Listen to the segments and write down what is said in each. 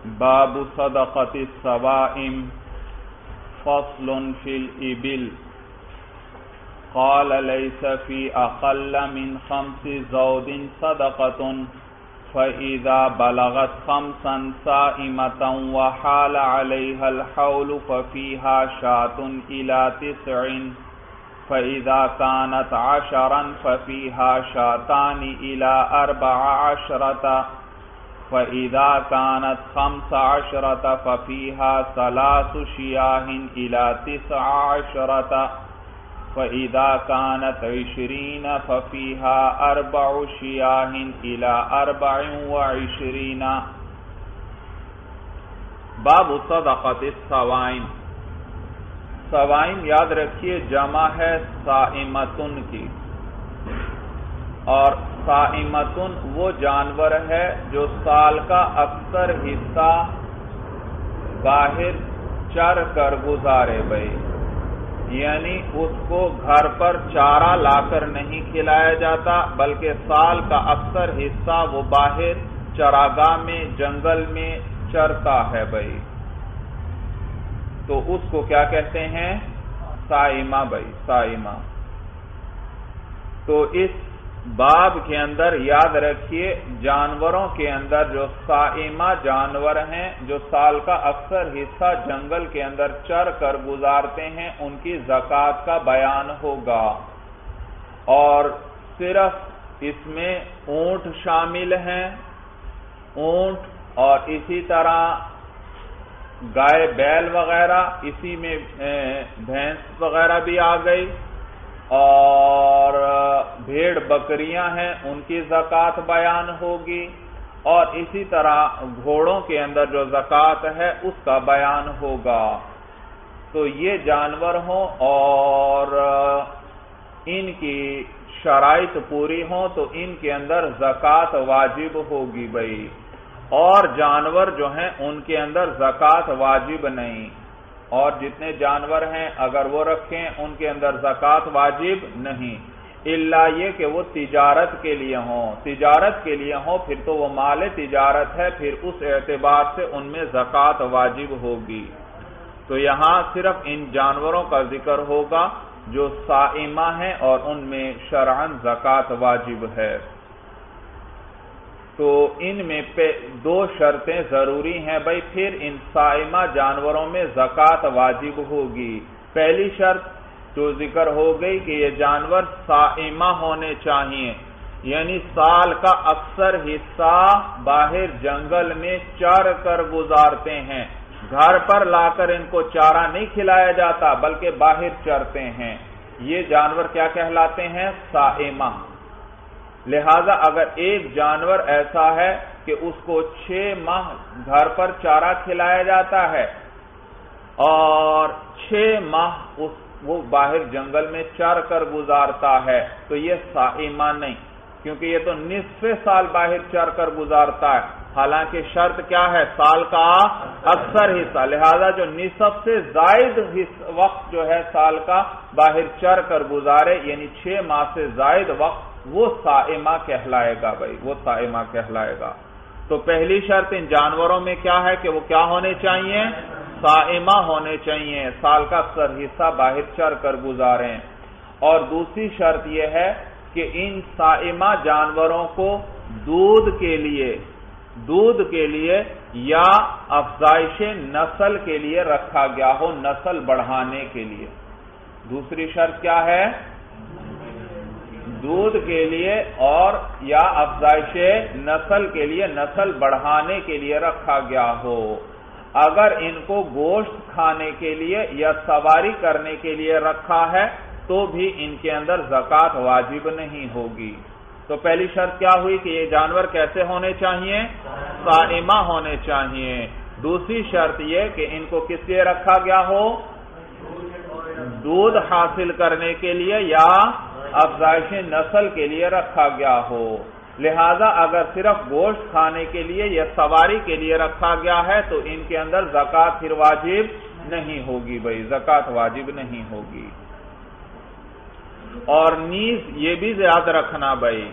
باب صدقة الصوائم فصل في الإبل قال ليس في أقل من 5 زود صدقة فإذا بلغت 5 صائمة وحال عليها الحول ففيها شاة إلى 9 فإذا كانت 10 ففيها شاتان إلى 14 فإذا كانت 15 ففيها 3 شياه إلى 19 فإذا كانت 20 ففيها 4 شياه إلى 24 باب صدقۃ الصوائم. صوائم یاد رکھیے جمع ہے صائمتن کی، اور صائمتن وہ جانور ہے جو سال کا اکثر حصہ باہر چر کر گزارے بھائی، یعنی اس کو گھر پر چارہ لا کر نہیں کھلایا جاتا بلکہ سال کا اکثر حصہ وہ باہر چراگاہ میں جنگل میں چرتا ہے بھائی، تو اس کو کیا کہتے ہیں؟ صائمہ بھائی، صائمہ. تو اس باب کے اندر یاد رکھیے جانوروں کے اندر جو صائمہ جانور ہیں جو سال کا اکثر حصہ جنگل کے اندر چر کر گزارتے ہیں ان کی زکوٰۃ کا بیان ہوگا، اور صرف اس میں اونٹ شامل ہیں، اونٹ اور اسی طرح گائے بیل وغیرہ، اسی میں بھینس وغیرہ بھی آ گئی، اور بھیڑ بکریاں ہیں ان کی زکوٰۃ بیان ہوگی، اور اسی طرح گھوڑوں کے اندر جو زکوٰۃ ہے اس کا بیان ہوگا. تو یہ جانور ہوں اور ان کی شرائط پوری ہوں تو ان کے اندر زکوٰۃ واجب ہوگی بھائی، اور جانور جو ہیں ان کے اندر زکوٰۃ واجب نہیں، اور جتنے جانور ہیں اگر وہ رکھیں ان کے اندر زکوٰۃ واجب نہیں، الا یہ کہ وہ تجارت کے لیے ہوں. تجارت کے لیے ہوں پھر تو وہ مال تجارت ہے، پھر اس اعتبار سے ان میں زکوٰۃ واجب ہوگی. تو یہاں صرف ان جانوروں کا ذکر ہوگا جو صائمہ ہیں اور ان میں شرعاً زکوٰۃ واجب ہے. تو ان میں 2 شرطیں ضروری ہیں بھائی، پھر ان صائمہ جانوروں میں زکوٰۃ واجب ہوگی. پہلی شرط جو ذکر ہو گئی کہ یہ جانور صائمہ ہونے چاہیے، یعنی سال کا اکثر حصہ باہر جنگل میں چر کر گزارتے ہیں، گھر پر لا کر ان کو چارہ نہیں کھلایا جاتا بلکہ باہر چرتے ہیں، یہ جانور کیا کہلاتے ہیں؟ صائمہ. لہذا اگر ایک جانور ایسا ہے کہ اس کو 6 ماہ گھر پر چارہ کھلایا جاتا ہے اور 6 ماہ وہ باہر جنگل میں چر کر گزارتا ہے تو یہ صائمہ نہیں، کیونکہ یہ تو نصف سال باہر چر کر گزارتا ہے، حالانکہ شرط کیا ہے؟ سال کا اکثر حصہ. لہذا جو نصف سے زائد وقت جو ہے سال کا باہر چر کر گزارے، یعنی 6 ماہ سے زائد وقت، وہ صائمہ کہلائے گا بھائی، وہ صائمہ کہلائے گا. تو پہلی شرط ان جانوروں میں کیا ہے کہ وہ کیا ہونے چاہیے؟ صائمہ ہونے چاہیے، سال کا اکثر حصہ باہر چر کر گزاریں. اور دوسری شرط یہ ہے کہ ان صائمہ جانوروں کو دودھ کے لیے یا افزائش نسل کے لیے رکھا گیا ہو، نسل بڑھانے کے لیے. دوسری شرط کیا ہے؟ دودھ کے لیے اور یا افزائش نسل کے لیے، نسل بڑھانے کے لیے رکھا گیا ہو. اگر ان کو گوشت کھانے کے لیے یا سواری کرنے کے لیے رکھا ہے تو بھی ان کے اندر زکوٰۃ واجب نہیں ہوگی. تو پہلی شرط کیا ہوئی کہ یہ جانور کیسے ہونے چاہیے؟ صائمہ ہونے چاہیے. دوسری شرط یہ کہ ان کو کس لیے رکھا گیا ہو؟ دودھ حاصل کرنے کے لیے یا افزائش نسل کے لیے رکھا گیا ہو. لہذا اگر صرف گوشت کھانے کے لیے یا سواری کے لیے رکھا گیا ہے تو ان کے اندر زکوٰۃ پھر واجب نہیں ہوگی بھائی، زکوٰۃ واجب نہیں ہوگی. اور نیز یہ بھی یاد رکھنا بھائی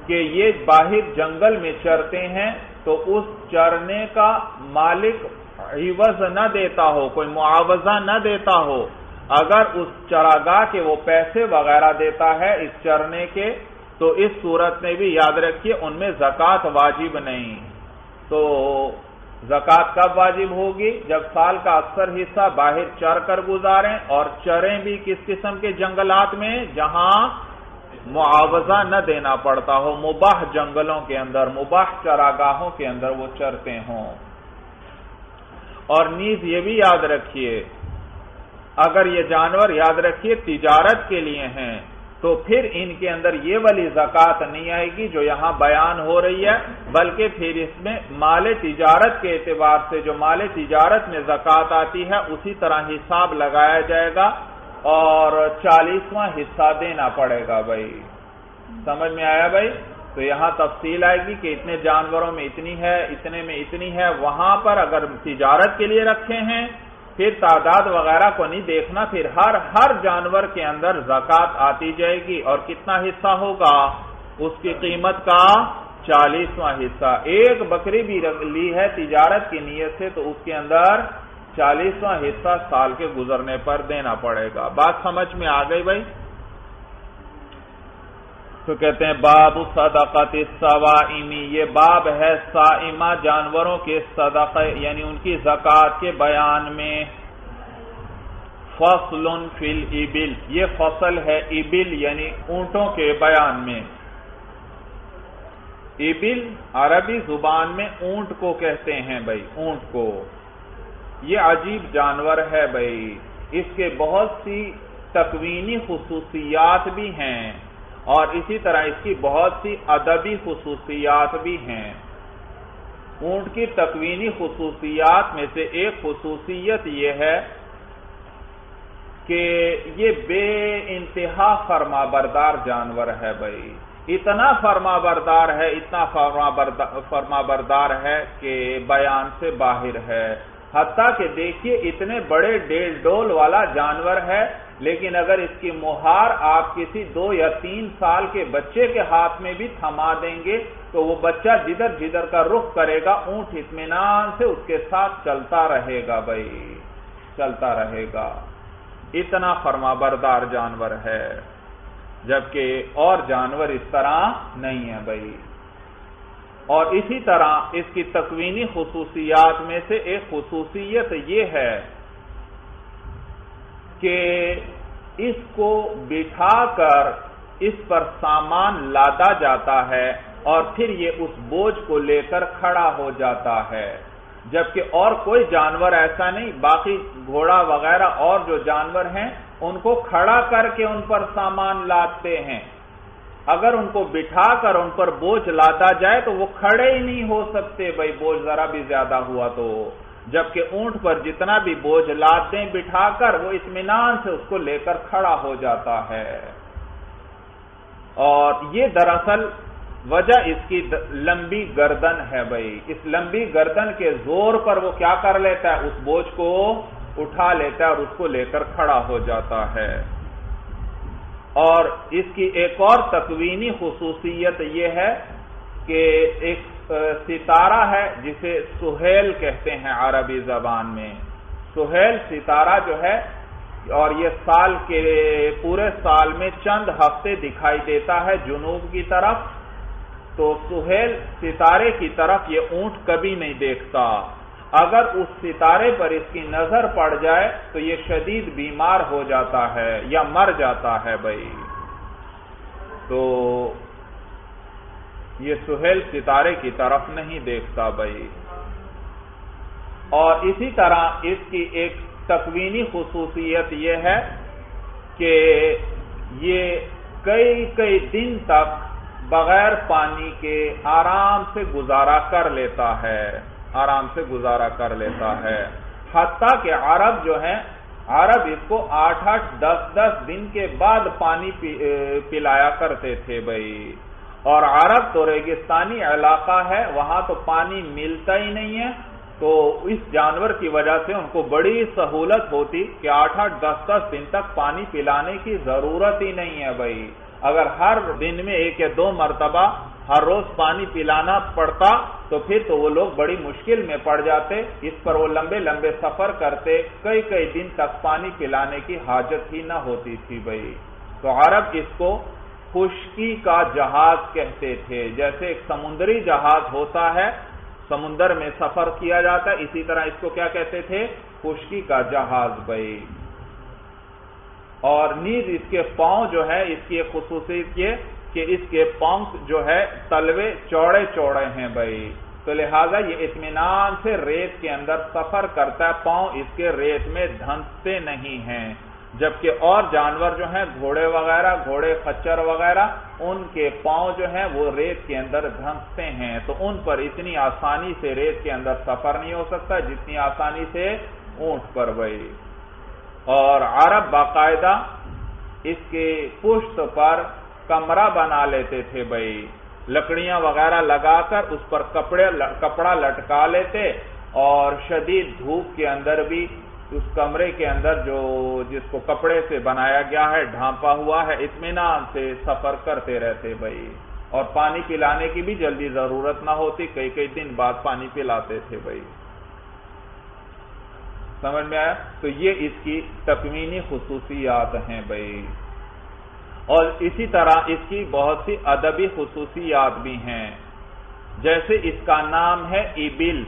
کہ یہ باہر جنگل میں چرتے ہیں تو اس چرنے کا مالک عوض نہ دیتا ہو، کوئی معاوضہ نہ دیتا ہو، اگر اس چراگاہ کے وہ پیسے وغیرہ دیتا ہے اس چرنے کے، تو اس صورت میں بھی یاد رکھیے ان میں زکوٰۃ واجب نہیں۔ تو زکوٰۃ کب واجب ہوگی؟ جب سال کا اکثر حصہ باہر چر کر گزاریں، اور چریں بھی کس قسم کے جنگلات میں جہاں معاوضہ نہ دینا پڑتا ہو، مباح جنگلوں کے اندر، مباح چراگاہوں کے اندر وہ چرتے ہوں۔ اور نیز یہ بھی یاد رکھیے اگر یہ جانور یاد رکھیے تجارت کے لیے ہیں تو پھر ان کے اندر یہ والی زکوٰۃ نہیں آئے گی جو یہاں بیان ہو رہی ہے، بلکہ پھر اس میں مال تجارت کے اعتبار سے جو مال تجارت میں زکوٰۃ آتی ہے اسی طرح حساب لگایا جائے گا اور 40واں حصہ دینا پڑے گا۔ بھائی سمجھ میں آیا بھائی؟ تو یہاں تفصیل آئے گی کہ اتنے جانوروں میں اتنی ہے، اتنے میں اتنی ہے، وہاں پر اگر تجارت کے لیے رکھے ہیں پھر تعداد وغیرہ کو نہیں دیکھنا، پھر ہر جانور کے اندر زکوٰۃ آتی جائے گی، اور کتنا حصہ ہوگا؟ اس کی قیمت کا 40واں حصہ۔ ایک بکری بھی لی ہے تجارت کی نیت سے تو اس کے اندر 40واں حصہ سال کے گزرنے پر دینا پڑے گا۔ بات سمجھ میں آ گئی بھائی؟ تو کہتے ہیں باب صدقۃ الصوائم، یہ باب ہے صائمہ جانوروں کے صدقہ یعنی ان کی زکوٰۃ کے بیان میں۔ فصل فی الابل، یہ فصل ہے ابل یعنی اونٹوں کے بیان میں۔ ابل عربی زبان میں اونٹ کو کہتے ہیں بھائی، اونٹ کو۔ یہ عجیب جانور ہے بھائی، اس کے بہت سی تکوینی خصوصیات بھی ہیں اور اسی طرح اس کی بہت سی ادبی خصوصیات بھی ہیں۔ اونٹ کی تکوینی خصوصیات میں سے ایک خصوصیت یہ ہے کہ یہ بے انتہا فرما بردار جانور ہے بھائی، اتنا فرما بردار ہے، اتنا فرما بردار ہے کہ بیان سے باہر ہے۔ حتیٰ کہ دیکھیے اتنے بڑے ڈیل ڈول والا جانور ہے، لیکن اگر اس کی مہار آپ کسی 2 یا 3 سال کے بچے کے ہاتھ میں بھی تھما دیں گے تو وہ بچہ جدھر جدھر کا رخ کرے گا اونٹ اطمینان سے اس کے ساتھ چلتا رہے گا بھائی، چلتا رہے گا۔ اتنا فرما بردار جانور ہے، جبکہ اور جانور اس طرح نہیں ہے بھائی۔ اور اسی طرح اس کی تکوینی خصوصیات میں سے ایک خصوصیت یہ ہے کہ اس کو بٹھا کر اس پر سامان لادا جاتا ہے اور پھر یہ اس بوجھ کو لے کر کھڑا ہو جاتا ہے، جبکہ اور کوئی جانور ایسا نہیں۔ باقی گھوڑا وغیرہ اور جو جانور ہیں ان کو کھڑا کر کے ان پر سامان لاتے ہیں، اگر ان کو بٹھا کر ان پر بوجھ لادا جائے تو وہ کھڑے ہی نہیں ہو سکتے بھائی، بوجھ ذرا بھی زیادہ ہوا تو۔ جبکہ اونٹ پر جتنا بھی بوجھ لاتے ہیں بٹھا کر وہ اطمینان سے اس کو لے کر کھڑا ہو جاتا ہے۔ اور یہ دراصل وجہ اس کی لمبی گردن ہے بھائی، اس لمبی گردن کے زور پر وہ کیا کر لیتا ہے، اس بوجھ کو اٹھا لیتا ہے اور اس کو لے کر کھڑا ہو جاتا ہے۔ اور اس کی ایک اور تکوینی خصوصیت یہ ہے کہ ایک ستارہ ہے جسے سہیل کہتے ہیں عربی زبان میں۔ سہیل ستارہ جو ہے اور یہ سال کے پورے سال میں چند ہفتے دکھائی دیتا ہے جنوب کی طرف، تو سہیل ستارے کی طرف یہ اونٹ کبھی نہیں دیکھتا۔ اگر اس ستارے پر اس کی نظر پڑ جائے تو یہ شدید بیمار ہو جاتا ہے یا مر جاتا ہے بھائی۔ تو یہ سہیل ستارے کی طرف نہیں دیکھتا بھائی۔ اور اسی طرح اس کی ایک تکوینی خصوصیت یہ ہے کہ یہ کئی دن تک بغیر پانی کے آرام سے گزارا کر لیتا ہے، آرام سے گزارا کر لیتا ہے۔ حتیٰ کہ عرب جو ہیں، عرب اس کو 8-8 10-10 دن کے بعد پانی پلایا کرتے تھے بھائی۔ اور عرب تو ریگستانی علاقہ ہے، وہاں تو پانی ملتا ہی نہیں ہے، تو اس جانور کی وجہ سے ان کو بڑی سہولت ہوتی کہ 8-8 10-10 دن تک پانی پلانے کی ضرورت ہی نہیں ہے بھائی۔ اگر ہر دن میں 1 یا 2 مرتبہ ہر روز پانی پلانا پڑتا تو پھر تو وہ لوگ بڑی مشکل میں پڑ جاتے، اس پر وہ لمبے لمبے سفر کرتے، کئی کئی دن تک پانی پلانے کی حاجت ہی نہ ہوتی تھی بھائی۔ تو عرب اس کو خشکی کا جہاز کہتے تھے، جیسے ایک سمندری جہاز ہوتا ہے، سمندر میں سفر کیا جاتا ہے، اسی طرح اس کو کیا کہتے تھے؟ خشکی کا جہاز بھائی۔ اور نیز اس کے پاؤں جو ہے، اس کی ایک خصوصیت یہ کہ اس کے پاؤں جو ہے تلوے چوڑے چوڑے ہیں بھائی، تو لہذا یہ اطمینان سے ریت کے اندر سفر کرتا ہے، پاؤں اس کے ریت میں دھنستے نہیں ہیں، جبکہ اور جانور جو ہیں گھوڑے وغیرہ، گھوڑے خچر وغیرہ، ان کے پاؤں جو ہیں وہ ریت کے اندر دھنستے ہیں، تو ان پر اتنی آسانی سے ریت کے اندر سفر نہیں ہو سکتا جتنی آسانی سے اونٹ پر بھائی۔ اور عرب باقاعدہ اس کے پشت پر کمرہ بنا لیتے تھے بھائی، لکڑیاں وغیرہ لگا کر اس پر کپڑا لٹکا لیتے، اور شدید دھوپ کے اندر بھی اس کمرے کے اندر جس کو کپڑے سے بنایا گیا ہے، ڈھانپا ہوا ہے، اطمینان سے سفر کرتے رہتے بھائی، اور پانی پلانے کی بھی جلدی ضرورت نہ ہوتی، کئی کئی دن بعد پانی پلاتے تھے بھائی۔ سمجھ میں آیا؟ تو یہ اس کی تکوینی خصوصیات ہیں بھائی، اور اسی طرح اس کی بہت سی ادبی خصوصیات بھی ہیں، جیسے اس کا نام ہے ابل۔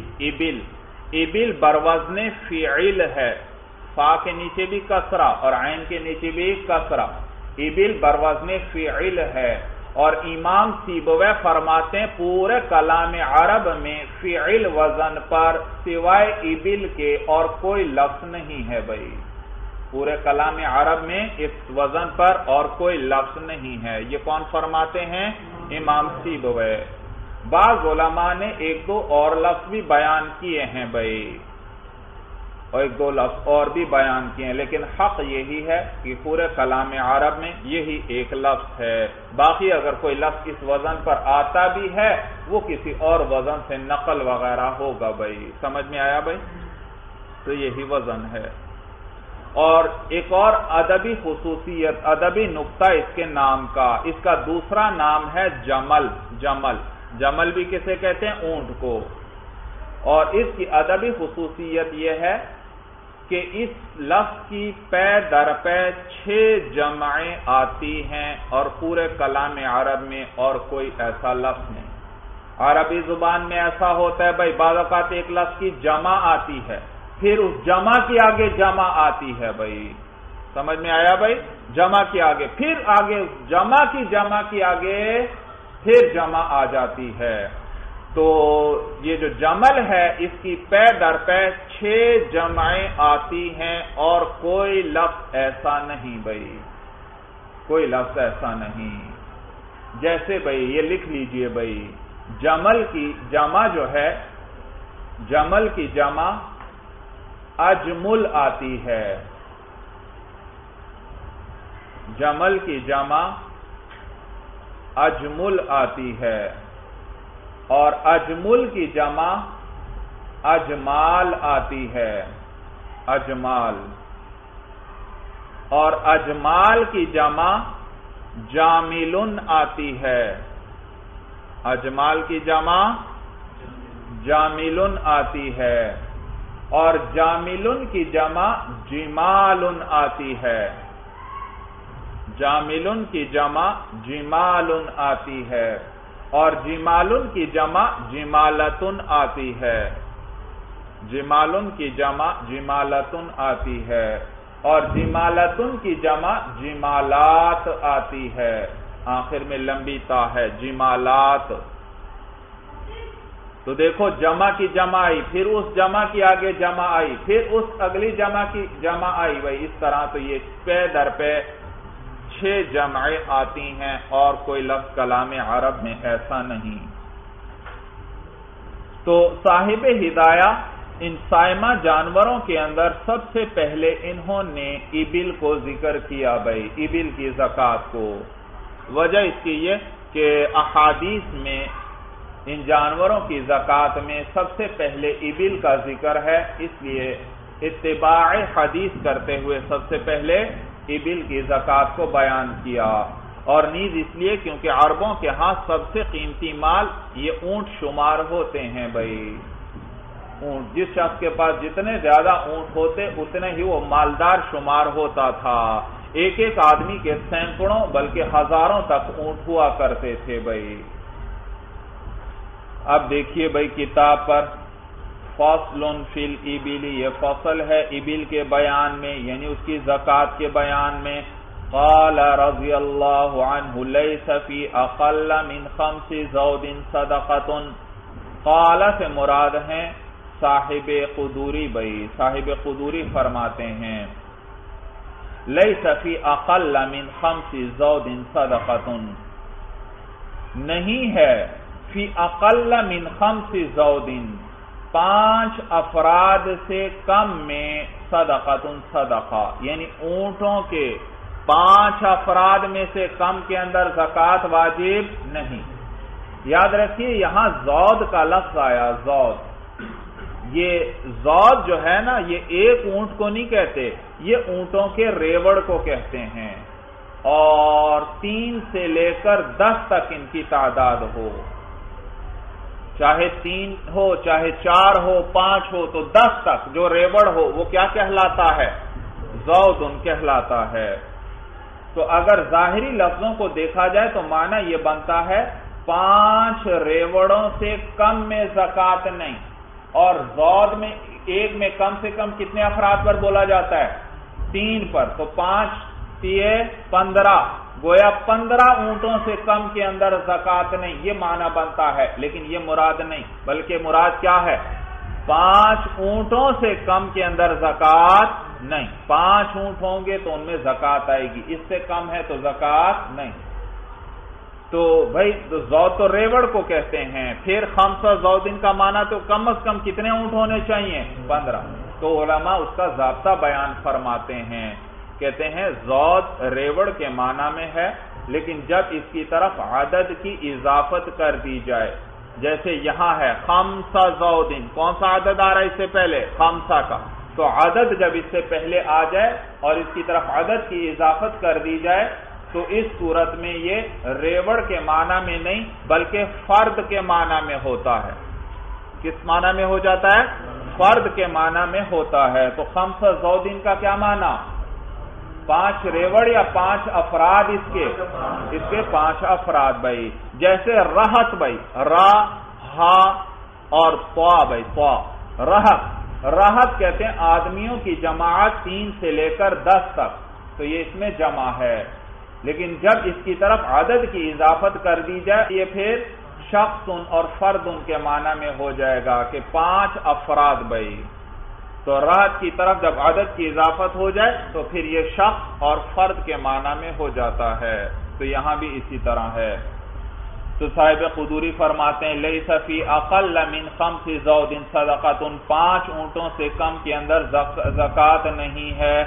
ابل بروزن فعل ہے، فا کے نیچے بھی کسرہ اور عین کے نیچے بھی کسرہ، ابل بروزن فعل ہے، اور امام سیبویہ فرماتے ہیں پورے کلام عرب میں فعل وزن پر سوائے ابل کے اور کوئی لفظ نہیں ہے بھائی، پورے کلام عرب میں اس وزن پر اور کوئی لفظ نہیں ہے۔ یہ کون فرماتے ہیں؟ امام سیبویہ۔ بعض علماء نے ایک دو اور لفظ بھی بیان کیے ہیں بھائی، اور ایک دو لفظ اور بھی بیان کیے ہیں، لیکن حق یہی ہے کہ پورے کلام عرب میں یہی ایک لفظ ہے، باقی اگر کوئی لفظ اس وزن پر آتا بھی ہے وہ کسی اور وزن سے نقل وغیرہ ہوگا بھائی۔ سمجھ میں آیا بھائی؟ تو یہی وزن ہے۔ اور ایک اور ادبی خصوصیت، ادبی نقطہ اس کے نام کا، اس کا دوسرا نام ہے جمل۔ جمل بھی کسے کہتے ہیں؟ اونٹ کو۔ اور اس کی ادبی خصوصیت یہ ہے کہ اس لفظ کی پے در پے 6 جمعیں آتی ہیں، اور پورے کلام عرب میں اور کوئی ایسا لفظ نہیں۔ عربی زبان میں ایسا ہوتا ہے بھائی، بعض اوقات ایک لفظ کی جمع آتی ہے، پھر اس جمع کی آگے جمع آتی ہے بھائی، سمجھ میں آیا بھائی؟ جمع کی آگے، پھر آگے جمع کی آگے پھر جمع آ جاتی ہے۔ تو یہ جو جمل ہے اس کی پے در پے 6 جمعیں آتی ہیں، اور کوئی لفظ ایسا نہیں بھائی، کوئی لفظ ایسا نہیں۔ جیسے بھائی یہ لکھ لیجئے بھائی، جمل کی جمع جو ہے، جمل کی جمع اجمل آتی ہے، جمل کی جمع اجمل آتی ہے، اور اجمل کی جمع اجمال آتی ہے، اجمال، اور اجمال کی جمع جاملن آتی ہے، اجمال کی جمع جاملن آتی ہے، اور جاملن کی جمع جمالن آتی ہے، جاملن کی جمع جمالن آتی ہے، اور جمالن کی جمع جمالتن آتی ہے، جمالن کی جمع جمالتن آتی ہے، اور جمالتن کی جمع جمالات آتی ہے، آخر میں لمبی تا ہے، جمالات۔ تو دیکھو جمع کی جمع آئی، پھر اس جمع کی آگے جمع آئی، پھر اس اگلی جمع کی جمع آئی بھائی، اس طرح تو یہ پے در پے 6 جمعیں آتی ہیں، اور کوئی لفظ کلام عرب میں ایسا نہیں۔ تو صاحب ہدایہ ان سائمہ جانوروں کے اندر سب سے پہلے انہوں نے ابل کو ذکر کیا بھائی، ابل کی زکوٰۃ کو۔ وجہ اس کی یہ کہ احادیث میں ان جانوروں کی زکوٰۃ میں سب سے پہلے ابل کا ذکر ہے، اس لیے اتباع حدیث کرتے ہوئے سب سے پہلے ابل کی زکوٰۃ کو بیان کیا۔ اور نیز اس لیے کیونکہ عربوں کے ہاں سب سے قیمتی مال یہ اونٹ شمار ہوتے ہیں بھائی. اونٹ جس شخص کے پاس جتنے زیادہ اونٹ ہوتے اتنے ہی وہ مالدار شمار ہوتا تھا. ایک ایک آدمی کے سینکڑوں بلکہ ہزاروں تک اونٹ ہوا کرتے تھے بھائی. اب دیکھیے بھائی کتاب پر فصل فی الابل، یہ فصل ہے ابل کے بیان میں یعنی اس کی زکوٰۃ کے بیان میں. قال رضی اللہ عنہ لیس فی اقل من 5 زود صدقۃ. قال سے مراد ہیں صاحب قدوری بھائی. صاحب قدوری فرماتے ہیں لیس فی اقل من 5 زود صدقۃ، نہیں ہے فی اقل من 5 زود 5 افراد سے کم میں صدقۃ صدقہ، یعنی اونٹوں کے 5 افراد میں سے کم کے اندر زکوٰۃ واجب نہیں. یاد رکھیے یہاں زود کا لفظ آیا. زود، یہ زود جو ہے نا یہ ایک اونٹ کو نہیں کہتے، یہ اونٹوں کے ریوڑ کو کہتے ہیں. اور 3 سے لے کر 10 تک ان کی تعداد ہو، چاہے 3 ہو چاہے 4 ہو 5 ہو تو 10 تک جو ریوڑ ہو وہ کیا کہلاتا ہے؟ زود کہلاتا ہے. تو اگر ظاہری لفظوں کو دیکھا جائے تو معنی یہ بنتا ہے 5 ریوڑوں سے کم میں زکوٰۃ نہیں. اور زود میں ایک میں کم سے کم کتنے افراد پر بولا جاتا ہے؟ 3 پر. تو 5 × 15 گویا 15 اونٹوں سے کم کے اندر زکوٰۃ نہیں، یہ معنی بنتا ہے. لیکن یہ مراد نہیں، بلکہ مراد کیا ہے؟ 5 اونٹوں سے کم کے اندر زکوٰۃ نہیں. 5 اونٹ ہوں گے تو ان میں زکوٰۃ آئے گی، اس سے کم ہے تو زکوٰۃ نہیں. تو بھائی زود تو ریوڑ کو کہتے ہیں. پھر 5 زود کا معنی تو کم از کم کتنے اونٹ ہونے چاہیے؟ 15. تو علماء اس کا ضابطہ بیان فرماتے ہیں، کہتے ہیں زود ریوڑ کے معنی میں ہے، لیکن جب اس کی طرف عدد کی اضافت کر دی جائے، جیسے یہاں ہے 5 زود، کون سا عدد آ رہا ہے اس سے پہلے؟ 5 کا. تو عدد جب اس سے پہلے آ جائے اور اس کی طرف عدد کی اضافت کر دی جائے تو اس صورت میں یہ ریوڑ کے معنی میں نہیں بلکہ فرد کے معنی میں ہوتا ہے. کس معنی میں ہو جاتا ہے؟ فرد کے معنی میں ہوتا ہے. تو 5 زود کا کیا معنی؟ 5 ریوڑ یا 5 افراد اس کے 5 افراد بھائی. جیسے رہت بھائی، را ہا اور طا بھائی، طا رہت کہتے ہیں آدمیوں کی جماعت 3 سے لے کر 10 تک، تو یہ اس میں جمع ہے. لیکن جب اس کی طرف عدد کی اضافت کر دی جائے یہ پھر شخص اور فرد کے معنی میں ہو جائے گا کہ 5 افراد بھائی. تو رات کی طرف جب عدد کی اضافت ہو جائے تو پھر یہ شخص اور فرد کے معنی میں ہو جاتا ہے. تو یہاں بھی اسی طرح ہے. تو صاحب قدوری فرماتے ہیں لیس فی اقل من 5 زود صدقۃ، 5 اونٹوں سے کم کے اندر زکوٰۃ نہیں ہے.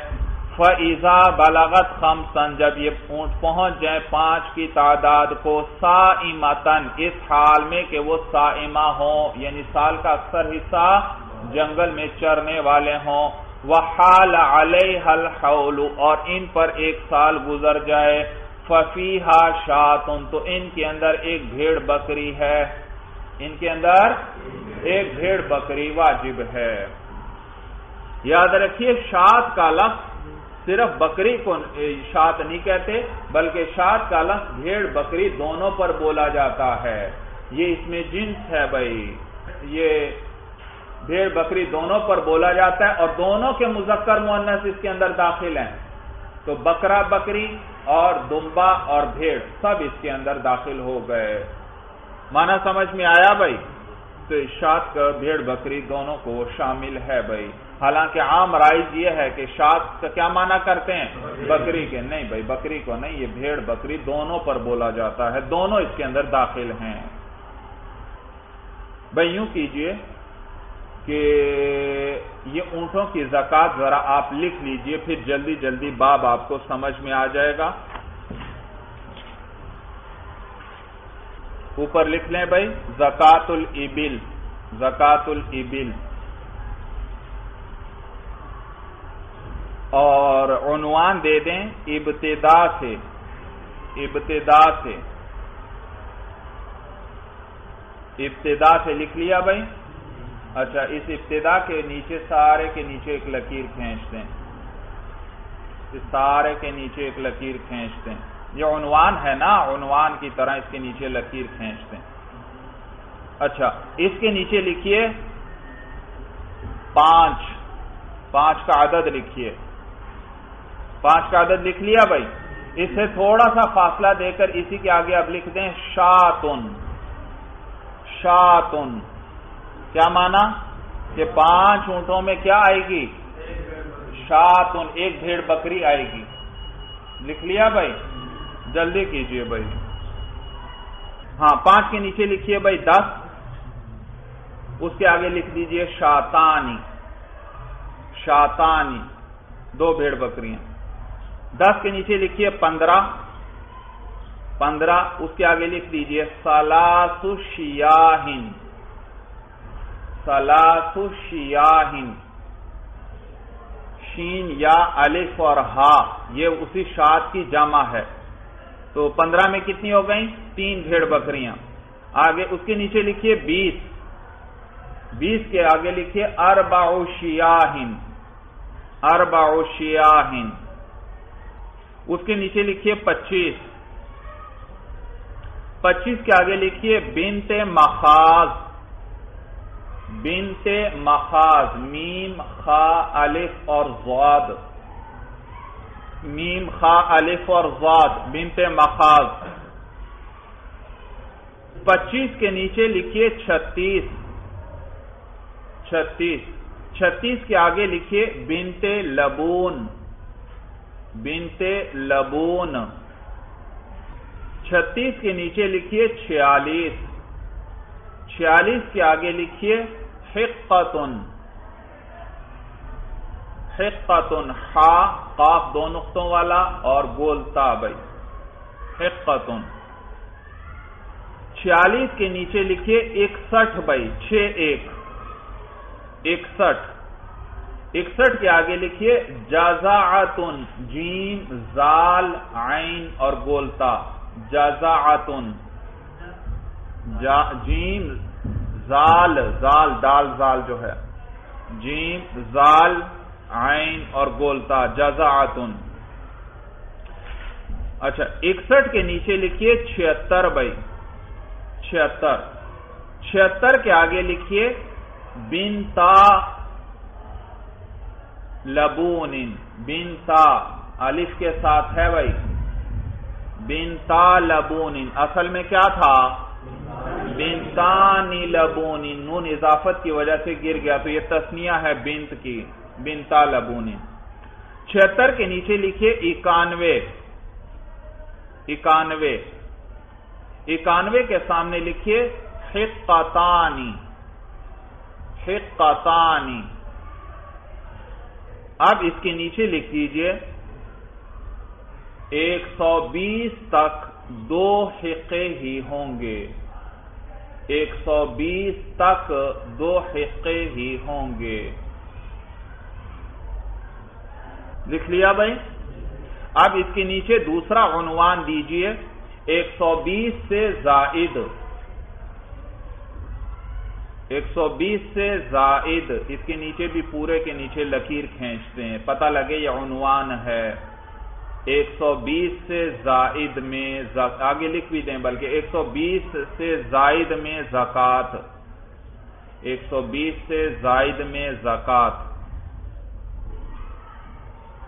فَإِذَا بَلَغَتْ خَمْسًا، جب یہ اونٹ پہنچ جائیں 5 کی تعداد کو، صَائِمَةً، اس حال میں کہ وہ صائمہ ہوں، یعنی سال کا اکثر حصہ جنگل میں چرنے والے ہوں. وَحَالَ عَلَيْهَا الْحَوْلُ، اور ان پر 1 سال گزر جائے. فَفِيهَا شَاةٌ، تو ان کے اندر ایک بھیڑ بکری ہے، ان کے اندر ایک بھیڑ بکری واجب ہے. یاد رکھیے شاۃ کا لفظ صرف بکری کو شاۃ نہیں کہتے بلکہ شاۃ کا لفظ بھیڑ بکری دونوں پر بولا جاتا ہے. یہ اس میں جنس ہے بھائی، یہ بھیڑ بکری دونوں پر بولا جاتا ہے اور دونوں کے مذکر مؤنث اس کے اندر داخل ہیں. تو بکرا بکری اور دمبا اور بھیڑ سب اس کے اندر داخل ہو گئے. معنی سمجھ میں آیا بھائی؟ تو شاۃ کا بھیڑ بکری دونوں کو شامل ہے بھائی. حالانکہ عام رائج یہ ہے کہ شاۃ کا کیا معنی کرتے ہیں؟ بکری کے. نہیں بھائی، بکری کو نہیں، یہ بھیڑ بکری دونوں پر بولا جاتا ہے، دونوں اس کے اندر داخل ہیں. بھائی یوں کیجئے کہ یہ اونٹوں کی زکوٰۃ ذرا آپ لکھ لیجئے، پھر جلدی جلدی باب آپ کو سمجھ میں آ جائے گا. اوپر لکھ لیں بھائی زکوٰۃ الابل، زکوٰۃ الابل، اور عنوان دے دیں ابتدا سے، ابتدا سے لکھ لیا بھائی. اچھا اس ابتدا کے نیچے سارے کے نیچے ایک لکیر کھینچتے ہیں. سارے کے نیچے ایک لکیر کھینچتے ہیں. یہ عنوان ہے نا, عنوان کی طرح اس کے نیچے لکیر کھینچتے ہیں. اچھا اس کے نیچے لکھیے 5 کا عدد لکھیے. 5 کا عدد لکھ لیا بھائی. اس سے تھوڑا سا فاصلہ دے کر اسی کے آگے اب لکھ دیں شاتن. کیا مانا کہ 5 اونٹوں میں کیا آئے گی؟ شاتن, ایک بھیڑ بکری آئے گی. لکھ لیا بھائی, جلدی کیجئے بھائی. ہاں 5 کے نیچے لکھیے بھائی 10. اس کے آگے لکھ دیجئے شاتانی. 2 بھیڑ بکریاں. 10 کے نیچے لکھیے 15. اس کے آگے لکھ دیجئے ثلاث شیاہن. شین یا الف اور ہا یہ اسی شاد کی جمع ہے. تو 15 میں کتنی ہو گئیں؟ 3 بھیڑ بکریاں. آگے اس کے نیچے لکھیے 20. 20 کے آگے لکھیے اربع شیاہن. اس کے نیچے لکھیے 25. 25 کے آگے لکھیے بنت مخاض. میم خا الف اور ضاد. بنت مخاض. 25 کے نیچے لکھیے 36. 36 کے آگے لکھیے بنت لبون. 36 کے نیچے لکھیے 46. 46 کے آگے لکھیے حقتن. ہا قاف 2 نقطوں والا اور گولتا بھائی. حقتن. 46 کے نیچے لکھیے 61 بھائی. 61 کے آگے لکھیے جزاعتن. جیم زال عین اور گولتا. جزاعتن. جیم زال دال زال جو ہے, جیم زال عین اور گولتا جزاعتن. اچھا 61 کے نیچے لکھیے 76 بھائی. 76 کے آگے لکھیے بنتا لبون. بنتا الف کے ساتھ ہے بھائی. بنتا لبون. اصل میں کیا تھا؟ بنتانی لبون. نون اضافت کی وجہ سے گر گیا تو یہ تسنیہ ہے بنت کی. بنتا لبون. 76 کے نیچے لکھیے 91. 91 کے سامنے لکھیے حقتانی. اب اس کے نیچے لکھ دیجئے 120 تک 2 حقے ہی ہوں گے. 120 تک 2 حقے ہی ہوں گے. لکھ لیا بھائی. اب اس کے نیچے دوسرا عنوان دیجئے 120 سے زائد. 120 سے زائد. اس کے نیچے بھی پورے کے نیچے لکیر کھینچتے ہیں, پتہ لگے یہ عنوان ہے. 120 سے زائد میں آگے لکھ بھی دیں بلکہ 120 سے زائد میں زکوٰۃ. 120 سے زائد میں زکوٰۃ.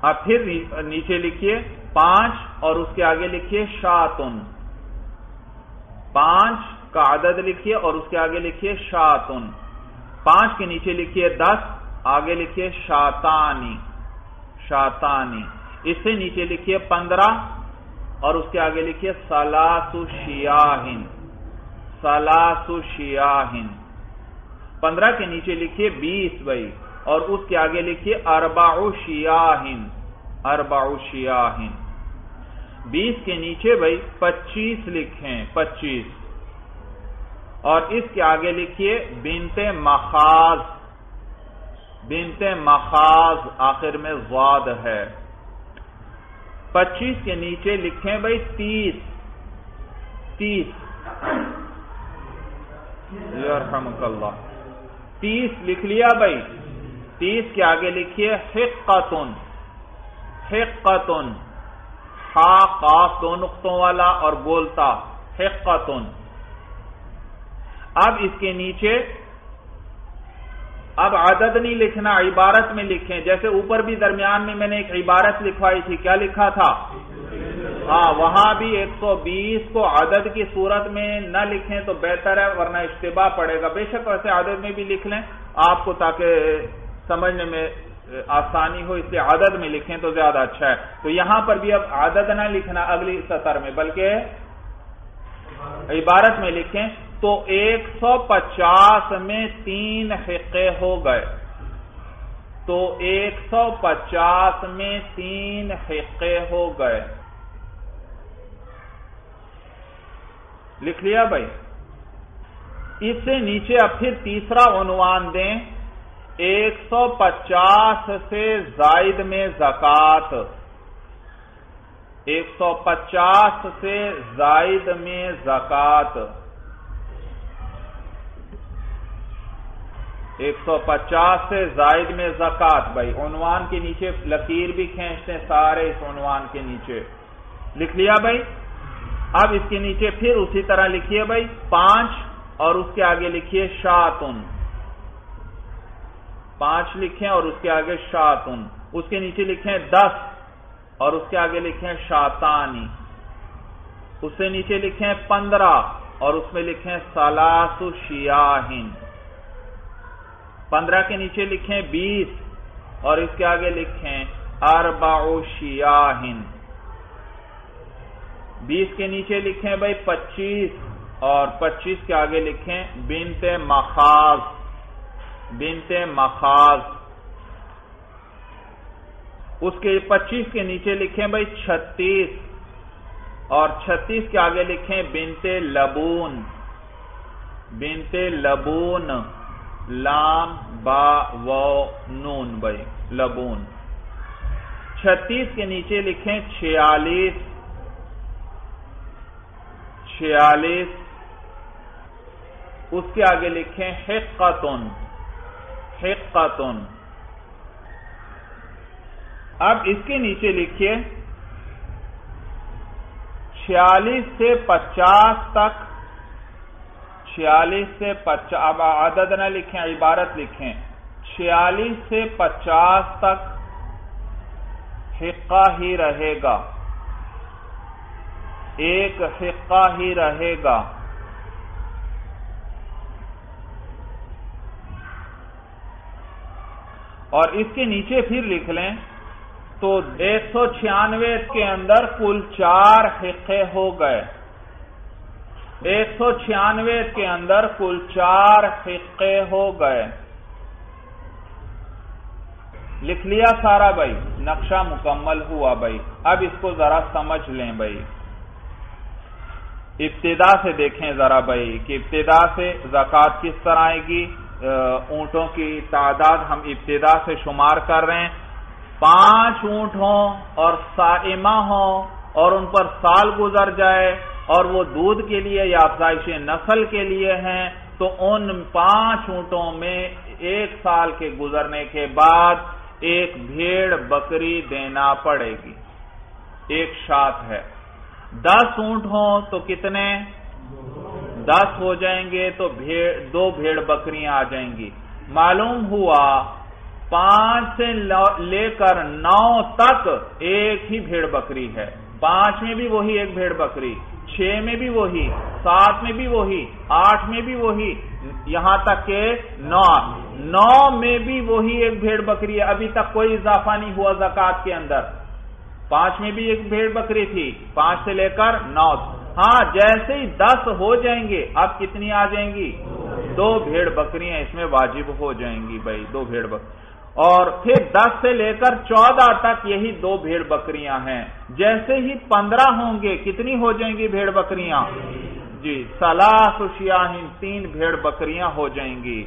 اب پھر نیچے لکھیے 5 اور اس کے آگے لکھیے شاتن. 5 کا عدد لکھیے اور اس کے آگے لکھیے شاتن. 5 کے نیچے لکھیے 10. آگے لکھیے شاتانی. اس سے نیچے لکھیے 15 اور اس کے آگے لکھیے ثلاث شیاہن. 15 کے نیچے لکھیے 20 بھائی اور اس کے آگے لکھیے اربع شیاہن. 20 کے نیچے بھائی 25 لکھیں. 25 اور اس کے آگے لکھیے بنت مخاض. آخر میں ضاد ہے. 25 کے نیچے لکھیں بھائی 30 یرحمک اللہ 30 لکھ لیا بھائی 30 کے آگے لکھیے حقۃ ہا قاف دو نقطوں والا اور بولتا حقۃ اب اس کے نیچے اب عدد نہیں لکھنا عبارت میں لکھیں جیسے اوپر بھی درمیان میں میں نے ایک عبارت لکھوائی تھی کیا لکھا تھا ہاں وہاں بھی 120 کو عدد کی صورت میں نہ لکھیں تو بہتر ہے ورنہ اشتباہ پڑے گا بے شک ویسے عدد میں بھی لکھ لیں آپ کو تاکہ سمجھنے میں آسانی ہو اس لیے عدد میں لکھیں تو زیادہ اچھا ہے تو یہاں پر بھی اب عدد نہ لکھنا اگلی سطر میں بلکہ عبارت میں لکھیں تو 150 میں 3 حقے ہو گئے تو 150 میں 3 حقے ہو گئے لکھ لیا بھائی اس سے نیچے اب پھر تیسرا عنوان دیں 150 سے زائد میں زکوٰۃ 150 سے زائد میں زکوٰۃ 150 سے زائد میں زکوٰۃ بھائی عنوان کے نیچے لکیر بھی کھینچتے سارے اس عنوان کے نیچے لکھ لیا بھائی اب اس کے نیچے پھر اسی طرح لکھیے بھائی 5 اور اس کے آگے لکھیے شاتن 5 لکھیں اور اس کے آگے شاتن اس کے نیچے لکھیں 10 اور اس کے آگے لکھیں شاتانی اس سے نیچے لکھیں 15 اور اس میں لکھیں ثلاث شیاہن 15 کے نیچے لکھیں 20 اور اس کے آگے لکھیں 4 شیاہن 20 کے نیچے لکھیں بھائی 25 اور 25 کے آگے لکھیں بنت مخاض اس کے 25 کے نیچے لکھیں بھائی 36 اور 36 کے آگے لکھیں بنت لبون لام با و نون بھائی لبون 36 کے نیچے لکھیں 46 اس کے آگے لکھیں حقۃ اب اس کے نیچے لکھیے 46 سے 50 تک 46 سے 50 اب عدد نہ لکھیں عبارت لکھیں 46 سے 50 تک حقہ ہی رہے گا ایک حقہ ہی رہے گا اور اس کے نیچے پھر لکھ لیں تو 196 کے اندر کل 4 حقے ہو گئے 196 کے اندر کل 4 حقے ہو گئے لکھ لیا سارا بھائی نقشہ مکمل ہوا بھائی اب اس کو ذرا سمجھ لیں بھائی ابتدا سے دیکھیں ذرا بھائی کہ ابتدا سے زکوٰۃ کس طرح آئے گی اونٹوں کی تعداد ہم ابتدا سے شمار کر رہے ہیں 5 اونٹ ہوں اور سائمہ ہوں اور ان پر سال گزر جائے اور وہ دودھ کے لیے یا افزائش نسل کے لیے ہیں تو ان 5 اونٹوں میں 1 سال کے گزرنے کے بعد ایک بھیڑ بکری دینا پڑے گی ایک شات ہے 10 اونٹ ہوں تو کتنے 10 ہو جائیں گے تو 2 بھیڑ بکریاں آ جائیں گی معلوم ہوا 5 سے لے کر 9 تک ایک ہی بھیڑ بکری ہے 5 میں بھی وہی ایک بھیڑ بکری 6 میں بھی وہی 7 میں بھی وہی 8 میں بھی وہی یہاں تک کہ 9 میں بھی وہی ایک بھیڑ بکری ہے ابھی تک کوئی اضافہ نہیں ہوا زکوٰۃ کے اندر 5 میں بھی ایک بھیڑ بکری تھی 5 سے لے کر 9 ہاں جیسے ہی 10 ہو جائیں گے اب کتنی آ جائیں گی 2 بھیڑ بکریاں اس میں واجب ہو جائیں گی بھائی 2 بھیڑ بکری اور پھر 10 سے لے کر 14 تک یہی 2 بھیڑ بکریاں ہیں جیسے ہی 15 ہوں گے کتنی ہو جائیں گی بھیڑ بکریاں جی ثلاث شیاہن 3 بھیڑ بکریاں ہو جائیں گی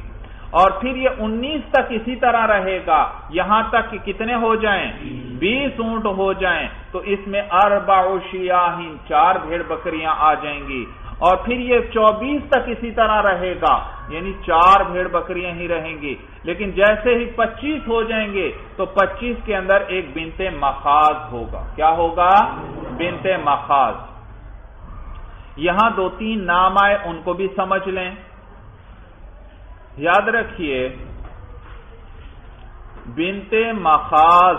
اور پھر یہ 19 تک اسی طرح رہے گا یہاں تک کہ کتنے ہو جائیں 20 اونٹ ہو جائیں تو اس میں 4 شیاہ 4 بھیڑ بکریاں آ جائیں گی، اور پھر یہ 24 تک اسی طرح رہے گا، یعنی 4 بھیڑ بکریاں ہی رہیں گی، لیکن جیسے ہی 25 ہو جائیں گے تو 25 کے اندر ایک بنت مخاض ہوگا۔ کیا ہوگا؟ بنت مخاض۔ یہاں 2-3 نام آئے، ان کو بھی سمجھ لیں۔ یاد رکھیے بنت مخاض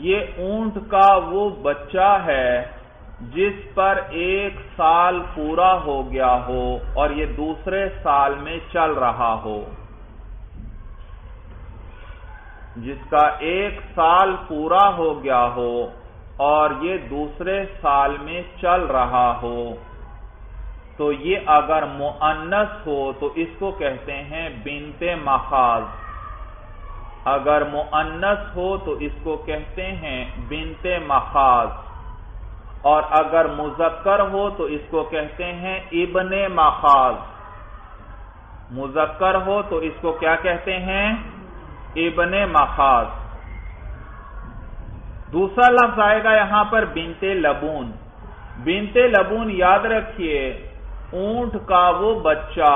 یہ اونٹ کا وہ بچہ ہے جس پر 1 سال پورا ہو گیا ہو اور یہ دوسرے سال میں چل رہا ہو، جس کا 1 سال پورا ہو گیا ہو اور یہ دوسرے سال میں چل رہا ہو، تو یہ اگر مؤنث ہو تو اس کو کہتے ہیں بنت مخاض، اگر مؤنث ہو تو اس کو کہتے ہیں بنت مخاض، اور اگر مذکر ہو تو اس کو کہتے ہیں ابن مخاض، مذکر ہو تو اس کو کیا کہتے ہیں؟ ابن مخاض۔ دوسرا لفظ آئے گا یہاں پر بنت لبون۔ بنت لبون یاد رکھیے اونٹ کا وہ بچہ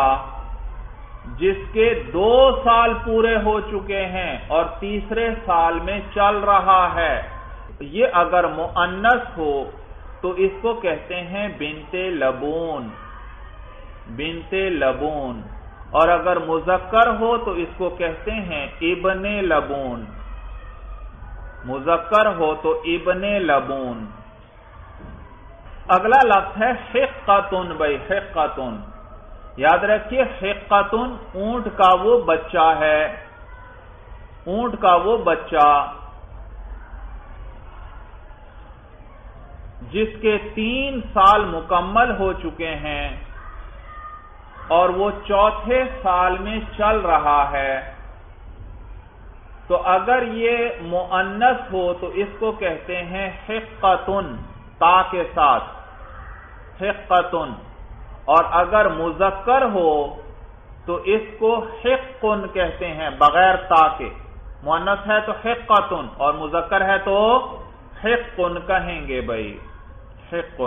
جس کے 2 سال پورے ہو چکے ہیں اور تیسرے سال میں چل رہا ہے، یہ اگر مؤنث ہو تو اس کو کہتے ہیں بنت لبون، بنت لبون، اور اگر مذکر ہو تو اس کو کہتے ہیں ابن لبون، مذکر ہو تو ابن لبون۔ اگلا لفظ ہے حقۃ، بھائی حقۃ، یاد رکھیے حقۃ اونٹ کا وہ بچہ ہے، اونٹ کا وہ بچہ جس کے 3 سال مکمل ہو چکے ہیں اور وہ 4تھے سال میں چل رہا ہے، تو اگر یہ مؤنث ہو تو اس کو کہتے ہیں حقۃ، تا کے ساتھ حقۃ، اور اگر مذکر ہو تو اس کو حق کہتے ہیں بغیر تا کے، مؤنث ہے تو حقۃ اور مذکر ہے تو حق کہیں گے بھائی، حق۔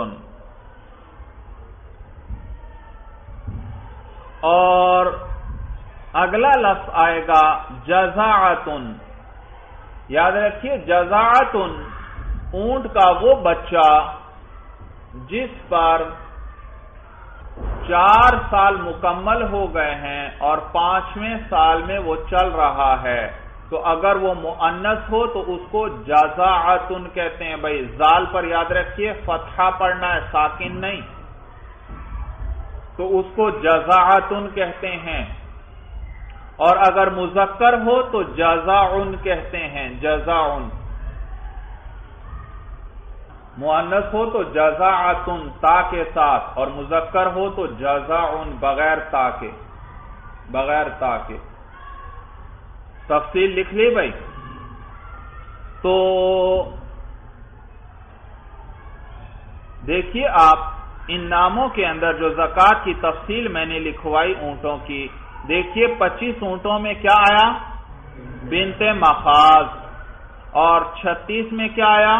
اور اگلا لفظ آئے گا جزاعۃ۔ یاد رکھیے جزاعۃ اونٹ کا وہ بچہ جس پر 4 سال مکمل ہو گئے ہیں اور 5ویں سال میں وہ چل رہا ہے، تو اگر وہ مؤنث ہو تو اس کو جزاعۃ کہتے ہیں بھائی، زال پر یاد رکھیے فتحہ پڑھنا ہے، ساکن نہیں، تو اس کو جزاعۃ کہتے ہیں، اور اگر مذکر ہو تو جزاع کہتے ہیں، جزاع، مؤنث ہو تو جزاعۃ تا کے ساتھ اور مذکر ہو تو جزاع بغیر تا کے، بغیر تا کے۔ تفصیل لکھ لی بھائی؟ تو دیکھیے آپ ان ناموں کے اندر جو زکوٰۃ کی تفصیل میں نے لکھوائی اونٹوں کی، دیکھیے 25 اونٹوں میں کیا آیا؟ بنت مخاض، اور 36 میں کیا آیا؟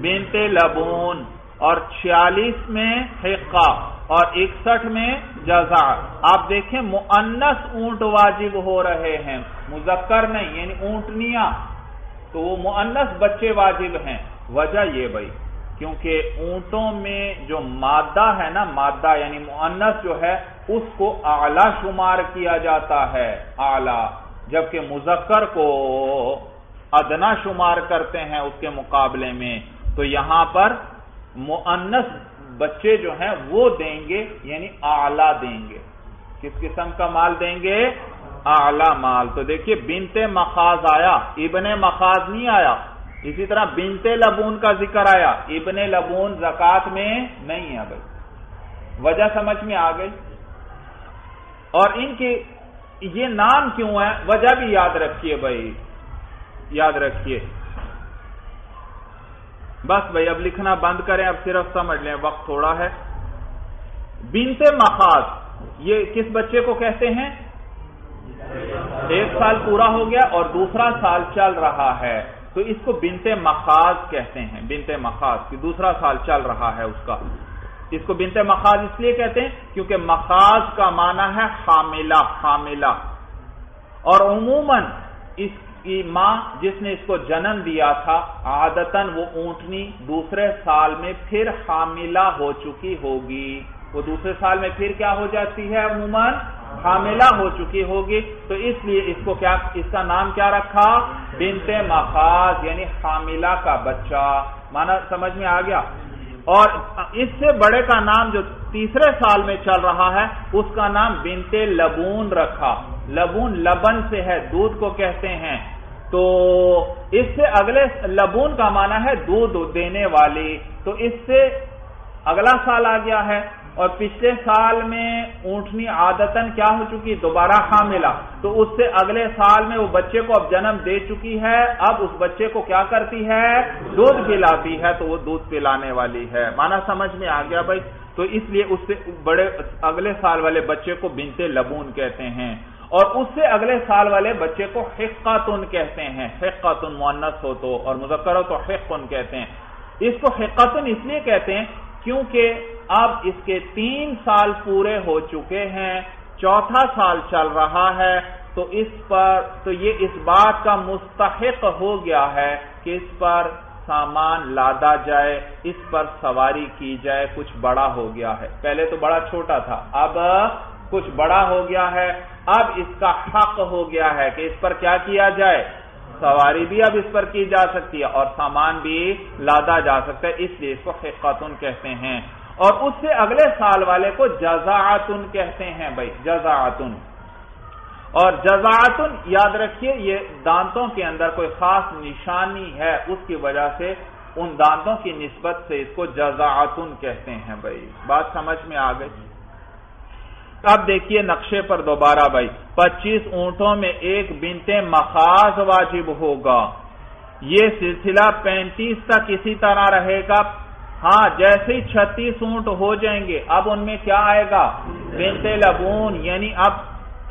بنت لبون، اور 46 میں حقہ، اور 61 میں جزاع۔ آپ دیکھیں مؤنث اونٹ واجب ہو رہے ہیں، مذکر نہیں، یعنی اونٹنیاں، تو وہ مؤنث بچے واجب ہیں۔ وجہ یہ بھائی کیونکہ اونٹوں میں جو مادہ ہے نا، مادہ یعنی مؤنث جو ہے اس کو اعلی شمار کیا جاتا ہے، اعلی، جبکہ مذکر کو ادنا شمار کرتے ہیں اس کے مقابلے میں، تو یہاں پر مؤنث بچے جو ہیں وہ دیں گے، یعنی اعلی دیں گے۔ کس قسم کا مال دیں گے؟ اعلی مال۔ تو دیکھیے بنت مخاض آیا، ابن مخاض نہیں آیا۔ اسی طرح بنت لبون کا ذکر آیا، ابن لبون زکوٰۃ میں نہیں ہے بھائی۔ وجہ سمجھ میں آ گئی؟ اور ان کے یہ نام کیوں ہے، وجہ بھی یاد رکھیے بھائی، یاد رکھیے۔ بس بھائی اب لکھنا بند کریں، اب صرف سمجھ لیں، وقت تھوڑا ہے۔ بنت مخاض یہ کس بچے کو کہتے ہیں؟ 1 سال پورا ہو گیا اور دوسرا سال چل رہا ہے، تو تو اس کو بنت مخاض کہتے ہیں، بنت مخاض کی دوسرا سال چل رہا ہے اس کا، اس کو بنت مخاض اس لیے کہتے ہیں کیونکہ مخاض کا معنی ہے حاملہ، حاملہ، اور عموماً اس کی ماں جس نے اس کو جنم دیا تھا عادتاً وہ اونٹنی دوسرے سال میں پھر حاملہ ہو چکی ہوگی، وہ دوسرے سال میں پھر کیا ہو جاتی ہے، عموماً حاملہ ہو چکی ہوگی، تو اس لیے اس کو کیا، اس کا نام کیا رکھا، بنت مخاض، یعنی حاملہ کا بچہ، معنی سمجھ میں آ گیا۔ اور اس سے بڑے کا نام جو تیسرے سال میں چل رہا ہے اس کا نام بنت لبون رکھا، لبون لبن سے ہے، دودھ کو کہتے ہیں، تو اس سے اگلے لبون کا معنی ہے دودھ دینے والی، تو اس سے اگلا سال آ گیا ہے، اور پچھلے سال میں اونٹنی عادتاً کیا ہو چکی، دوبارہ حاملہ، تو اس سے اگلے سال میں وہ بچے کو اب جنم دے چکی ہے، اب اس بچے کو کیا کرتی ہے، دودھ پلاتی ہے، تو وہ دودھ پلانے والی ہے، معنی سمجھ میں آ گیا بھائی۔ تو اس لیے اس سے بڑے اگلے سال والے بچے کو بنت لبون کہتے ہیں، اور اس سے اگلے سال والے بچے کو حقۃن کہتے ہیں، حقۃن مؤنث ہو تو اور مذکر ہو تو حقٌ کہتے ہیں۔ اس کو حقۃن اس لیے کہتے ہیں کیونکہ اب اس کے 3 سال پورے ہو چکے ہیں، چوتھا سال چل رہا ہے، تو یہ اس بات کا مستحق ہو گیا ہے کہ اس پر سامان لادا جائے، اس پر سواری کی جائے، کچھ بڑا ہو گیا ہے، پہلے تو بڑا چھوٹا تھا، اب کچھ بڑا ہو گیا ہے، اب اس کا حق ہو گیا ہے کہ اس پر کیا کیا جائے، سواری بھی اب اس پر کی جا سکتی ہے اور سامان بھی لادا جا سکتا ہے، اس لیے اس کو حقۃن کہتے ہیں۔ اور اس سے اگلے سال والے کو جزاعتن کہتے ہیں بھائی، جزاعتن، اور جزاعتن یاد رکھیے یہ دانتوں کے اندر کوئی خاص نشانی ہے، اس کی وجہ سے ان دانتوں کی نسبت سے اس کو جزاعتن کہتے ہیں بھائی، بات سمجھ میں آ گئی۔ اب دیکھیے نقشے پر دوبارہ بھائی، 25 اونٹوں میں ایک بنت مخاض واجب ہوگا، یہ سلسلہ 35 تک اسی طرح رہے گا، ہاں جیسے ہی 36 اونٹ ہو جائیں گے اب ان میں کیا آئے گا، بنت لبون، یعنی اب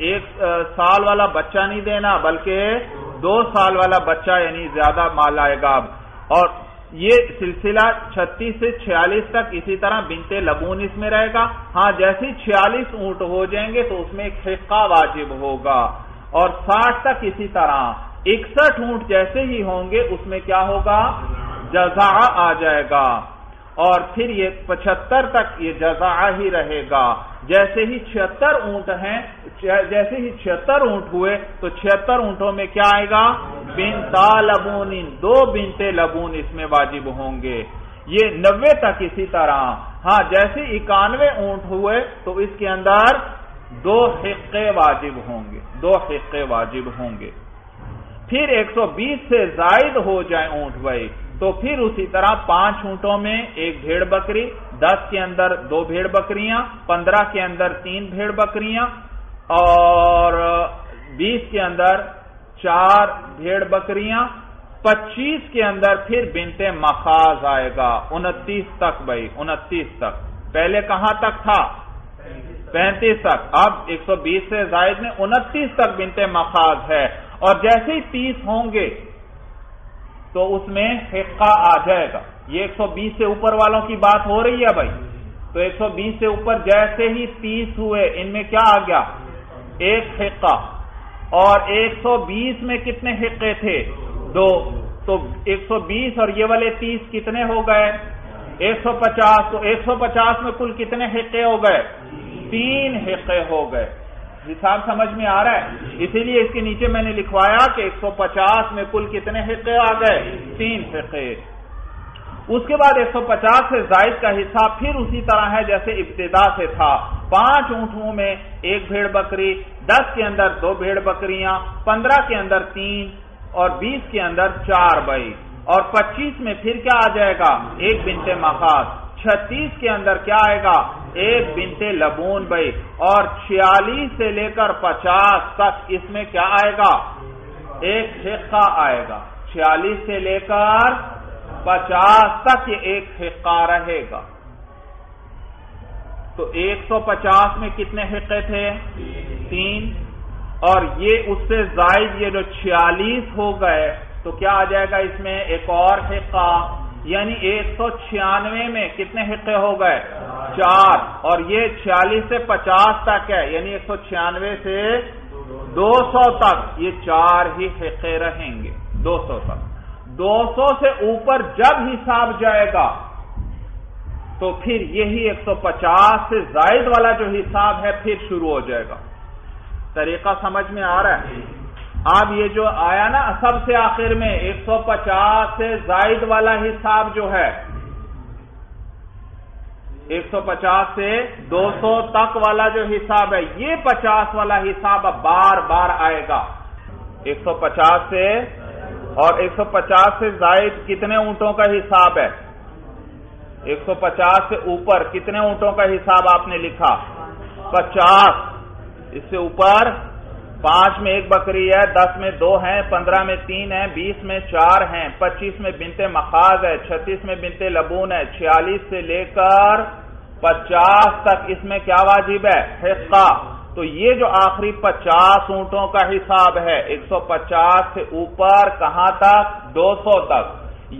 1 سال والا بچہ نہیں دینا بلکہ 2 سال والا بچہ، یعنی زیادہ مال آئے گا اب، اور یہ سلسلہ 36 سے 46 تک اسی طرح بنت لبون اس میں رہے گا، ہاں جیسے 46 اونٹ ہو جائیں گے تو اس میں ایک حقہ واجب ہوگا، اور 60 تک اسی طرح، 61 اونٹ جیسے ہی ہوں گے اس میں کیا ہوگا، جزاع آ جائے گا، اور پھر یہ 75 تک یہ جزاع ہی رہے گا، جیسے ہی 76 اونٹ ہیں، جیسے ہی 76 اونٹ ہوئے تو 76 اونٹوں میں کیا آئے گا، بنت لبون، 2 بنت لبون اس میں واجب ہوں گے، یہ 90 تک اسی طرح، ہاں جیسے 91 اونٹ ہوئے تو اس کے اندر 2 حقے واجب ہوں گے، 2 حقے واجب ہوں گے، پھر 120 سے زائد ہو جائیں اونٹ بھائی تو پھر اسی طرح 5 اونٹوں میں 1 بھیڑ بکری، 10 کے اندر 2 بھیڑ بکریاں، 15 کے اندر 3 بھیڑ بکریاں، اور 20 کے اندر 4 بھیڑ بکریاں، 25 کے اندر پھر بنت مخاض آئے گا، 29 تک بھائی، 29 تک، پہلے کہاں تک تھا، 35 تک، اب 120 سے زائد میں 29 تک بنت مخاض ہے، اور جیسے ہی 30 ہوں گے تو اس میں حقہ آ جائے گا، یہ 120 سے اوپر والوں کی بات ہو رہی ہے بھائی، تو 120 سے اوپر جیسے ہی 30 ہوئے ان میں کیا آ گیا، 1 حقہ، اور 120 میں کتنے حقے تھے، 2، تو 120 اور یہ والے 30 کتنے ہو گئے، 150، تو 150 میں کل کتنے حقے ہو گئے، 3 حقے ہو گئے، حساب سمجھ میں آ رہا ہے، اسی لیے اس کے نیچے میں نے لکھوایا کہ 150 میں کل کتنے حصے آ گئے، 3 حصے، اس کے بعد 150 سے زائد کا حصہ پھر اسی طرح ہے جیسے ابتدا سے تھا، 5 اونٹوں میں 1 بھیڑ بکری، 10 کے اندر 2 بھیڑ بکریاں، 15 کے اندر 3 اور 20 کے اندر 4 بھائی، اور 25 میں پھر کیا آ جائے گا، 1 بنت مخاض، 36 کے اندر کیا آئے گا، 1 بنت لبون بھائی، اور 46 سے لے کر 50 تک اس میں کیا آئے گا، 1 حقہ آئے گا، 46 سے لے کر 50 تک یہ 1 حقہ رہے گا، تو 150 میں کتنے حقے تھے، 3، اور یہ اس سے زائد یہ جو 46 ہو گئے تو تو کیا آ جائے گا اس میں ایک اور حقہ، یعنی 196 میں کتنے حقے ہو گئے؟ 4، اور یہ 46 سے 50 تک ہے، یعنی 196 سے 200 تک یہ 4 ہی حقے رہیں گے 200 تک۔ 200 سے اوپر جب حساب جائے گا تو پھر یہی 150 سے زائد والا جو حساب ہے پھر شروع ہو جائے گا۔ طریقہ سمجھ میں آ رہا ہے؟ اب یہ جو آیا نا سب سے آخر میں 150 سے زائد والا حساب جو ہے، 150 سے 200 تک والا جو حساب ہے، یہ 50 والا حساب اب بار بار آئے گا۔ 150 سے اور 150 سے زائد کتنے اونٹوں کا حساب ہے؟ 150 سے اوپر کتنے اونٹوں کا حساب آپ نے لکھا؟ 50۔ اس سے اوپر 5 میں 1 بکری ہے، 10 میں 2 ہیں، 15 میں 3 ہیں، 20 میں 4 ہیں، 25 میں بنت مخاض ہے، 36 میں بنت لبون ہے، 46 سے لے کر 50 تک اس میں کیا واجب ہے؟ حقہ۔ تو یہ جو آخری 50 اونٹوں کا حساب ہے 150 سے اوپر کہاں تک؟ 200 تک،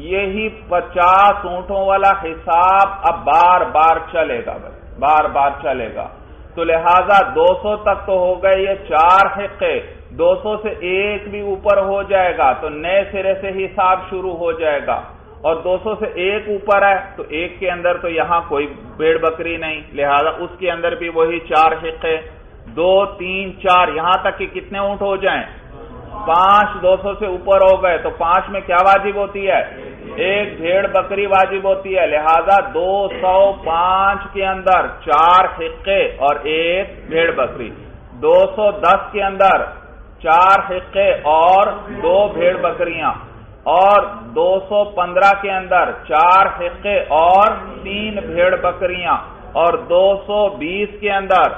یہی 50 اونٹوں والا حساب اب بار بار چلے گا، بار بار چلے گا۔ تو لہذا 200 تک تو ہو گئے یہ 4 حقے، 200 سے 1 بھی اوپر ہو جائے گا تو نئے سرے سے حساب شروع ہو جائے گا، اور 200 سے 1 اوپر ہے تو 1 کے اندر تو یہاں کوئی بھیڑ بکری نہیں، لہذا اس کے اندر بھی وہی 4 حقے، 2 3 4، یہاں تک کہ کتنے اونٹ ہو جائیں؟ 5۔ 200 سے اوپر ہو گئے تو 5 میں کیا واجب ہوتی ہے؟ 1 بھیڑ بکری واجب ہوتی ہے، لہذا 205 کے اندر 4 حقے اور 1 بھیڑ بکری، 210 کے اندر 4 حقے اور 2 بھیڑ بکریاں، اور 215 کے اندر 4 حقے اور 3 بھیڑ بکریاں، اور 220 کے اندر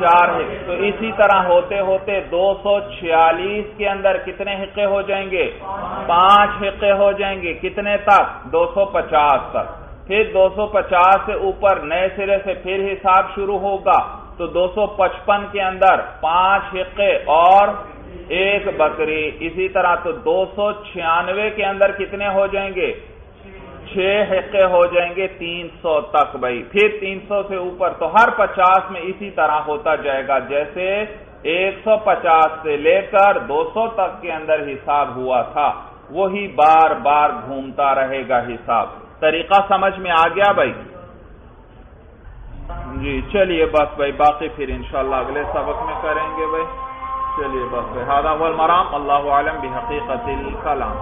4 حقے۔ تو اسی طرح ہوتے ہوتے 246 کے اندر کتنے حقے ہو جائیں گے؟ 5 حقے ہو جائیں گے، کتنے تک؟ 250 تک۔ پھر 250 سے اوپر نئے سرے سے پھر حساب شروع ہوگا تو 255 کے اندر 5 حقے اور 1 بکری، اسی طرح تو 296 کے اندر کتنے ہو جائیں گے؟ 6 حقے ہو جائیں گے 300 تک بھائی، پھر 300 سے اوپر، تو ہر 50 میں اسی طرح ہوتا جائے گا جیسے 150 سے لے کر 200 تک کے اندر حساب ہوا تھا، وہی بار بار گھومتا رہے گا حساب۔ طریقہ سمجھ میں آ گیا بھائی؟ جی چلیے بس بھائی، باقی پھر انشاءاللہ اگلے سبق میں کریں گے بھائی۔ چلیے بس بھائی، ھذا هو المرام، اللہ اعلم بحقیقت الکلام۔